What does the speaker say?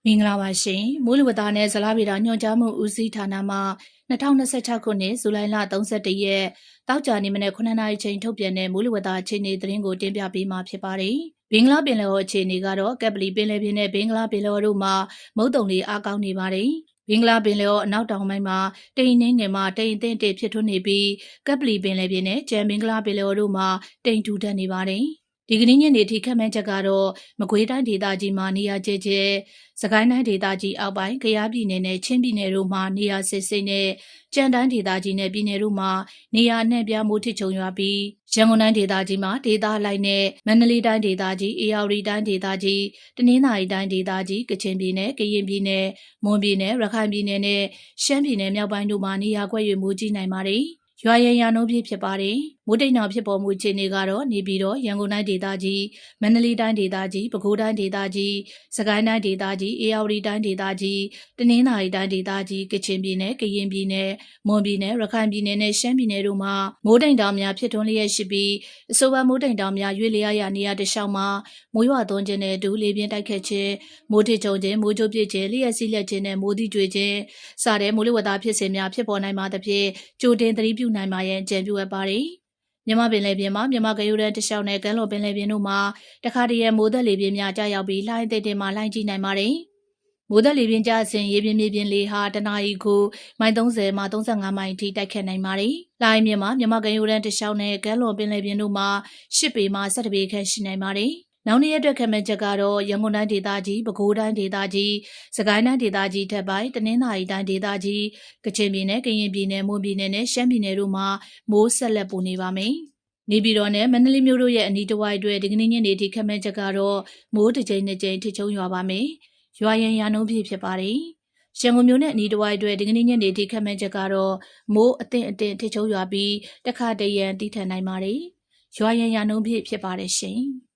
မင်္ဂလာပါရှင်မိုးလေဝသနဲ့ဇလဗေဒညွှန်ကြားမှုဦးစီးဌာနမှ2026ခုနှစ်ဇူလိုင်လ31ရက်တောက်ကြနေမနေ့9နာရီချိန်ထုတ်ပြန်တဲ့မိုးလေဝသအခြေအနေသတင်းကိုတင်ပြပေးမှာဖြစ်ပါတယ်။ဘင်္ဂလားပင်လယ်အော်အခြေအနေကတော့ကပ်ပလီပင်လယ်ပြင်နဲ့ဘင်္ဂလားပင်လယ်အော်တို့မှာမုတ်တုံတွေအားကောင်းနေပါတယ်။ဘင်္ဂလားပင်လယ်အော်အနောက်တောင်ပိုင်းမှာတိမ်နှင်းငယ်မှတိမ်အထင်တေဖြစ်ထွန်းနေပြီးကပ်ပလီပင်လယ်ပြင်နဲ့ကျန်ဘင်္ဂလားပင်လယ်အော်တို့မှာတိမ်ထူထပ်နေပါတယ်။ဒီကနေ့ညနေထိခန့်မှန်းချက်ကတော့မကွေးတိုင်းဒေသကြီးမှာနေရာကျကျစကိုင်းတိုင်းဒေသကြီးအောက်ပိုင်းကယားပြည်နယ်နဲ့ချင်းပြည်နယ်တို့မှာနေရာစစ်စိမ့်နဲ့ကြံတန်းဒေသကြီးနဲ့ပြည်နယ်တို့မှာနေရာအနှံ့ပြားမိုးထစ်ချုံရွာပြီးရန်ကုန်တိုင်းဒေသကြီးမှာဒေသလိုက်နဲ့မန္တလေးတိုင်းဒေသကြီးအေရဝတီတိုင်းဒေသကြီးတနင်္သာရီတိုင်းဒေသကြီးကချင်ပြည်နယ်ကရင်ပြည်နယ်မွန်ပြည်နယ်ရခိုင်ပြည်နယ်နဲ့ရှမ်းပြည်နယ်မြောက်ပိုင်းတို့မှာနေရာကွက်ရွေမိုးကြီးနိုင်ပါတယ်။ရွာရန်ရာနှုန်းပြည့်ဖြစ်ပါတယ်။မိုးတိမ်တောင်ဖြစ်ပေါ်မှုအခြေအနေကတော့နေပြည်တော်ရန်ကုန်တိုင်းဒေသကြီးမန္တလေးတိုင်းဒေသကြီးပဲခူးတိုင်းဒေသကြီးစကိုင်းတိုင်းဒေသကြီးအေရဝတီတိုင်းဒေသကြီးတနင်္သာရီတိုင်းဒေသကြီးကချင်ပြည်နယ်ကရင်ပြည်နယ်မွန်ပြည်နယ်ရခိုင်ပြည်နယ်နဲ့ရှမ်းပြည်နယ်တို့မှာမိုးတိမ်တောင်များဖြစ်ထွန်းလျက်ရှိပြီးအဆိုပါမိုးတိမ်တောင်များရွေ့လျားရာနေရာတစ်လျှောက်မှာမိုးရွာသွန်းခြင်းနဲ့အတူလေပြင်းတိုက်ခတ်ခြင်းမိုးထစ်ချုံခြင်းမိုးကြိုးပစ်ခြင်းလျှက်စီးလက်ခြင်းနဲ့မိုးသီးကြွေခြင်းစတဲ့မိုးလေဝသဖြစ်စဉ်များဖြစ်ပေါ်နိုင်ပါသဖြင့်ကြိုတင်သတိပြုနိုင်ပါရန်ကြံပြုအပ်ပါတယ်။မြမပင်လယ်ပြင်မှာမြမကရိုးတန်းတစ်လျှောက်နဲ့ကမ်းလွန်ပင်လယ်ပြင်တို့မှာတခါတရံမိုးသက်လေပြင်းများကြားရောက်ပြီးလှိုင်းသိမ့်တင်မှလှိုင်းကြီးနိုင်ပါတယ်။မိုးသက်လေပြင်းကြားစဉ်ရေပြင်မြေပြင်လေဟာတနအီကိုမိုင်30မှ35မိုင်အထိတိုက်ခတ်နိုင်ပါတယ်။လှိုင်းမြင့်မှာမြမကရိုးတန်းတစ်လျှောက်နဲ့ကမ်းလွန်ပင်လယ်ပြင်တို့မှာ10ပေမှ17ပေခန့်ရှိနိုင်ပါတယ်။နောက်နေ့ရက်အတွက်ခန့်မှန်းချက်ကတော့ရန်ကုန်တိုင်းဒေသကြီးပဲခူးတိုင်းဒေသကြီးစကိုင်းတိုင်းဒေသကြီးထပ်ပိုင်းတနင်္သာရီတိုင်းဒေသကြီးကချင်ပြည်နယ်ကရင်ပြည်နယ်မွန်ပြည်နယ်နဲ့ရှမ်းပြည်နယ်တို့မှာမိုးဆက်လက်ပူနေပါမယ်။နေပြည်တော်နဲ့မန္တလေးမြို့တို့ရဲ့အနီးတစ်ဝိုက်အတွက်ဒီကနေ့ညနေထိခန့်မှန်းချက်ကတော့မိုးတစ်ကြိမ်နှစ်ကြိမ်ထစ်ချုံရွာပါမယ်။ရွာရန်ရာနှုန်းပြည့်ဖြစ်ပါတယ်။ရန်ကုန်မြို့နဲ့အနီးတစ်ဝိုက်အတွက်ဒီကနေ့ညနေထိခန့်မှန်းချက်ကတော့မိုးအထင်ထစ်ချုံရွာပြီးတခါတရံတီးထန်နိုင်ပါတယ်။ရွာရန်ရာနှုန်းပြည့်ဖြစ်ပါတယ်ရှင်။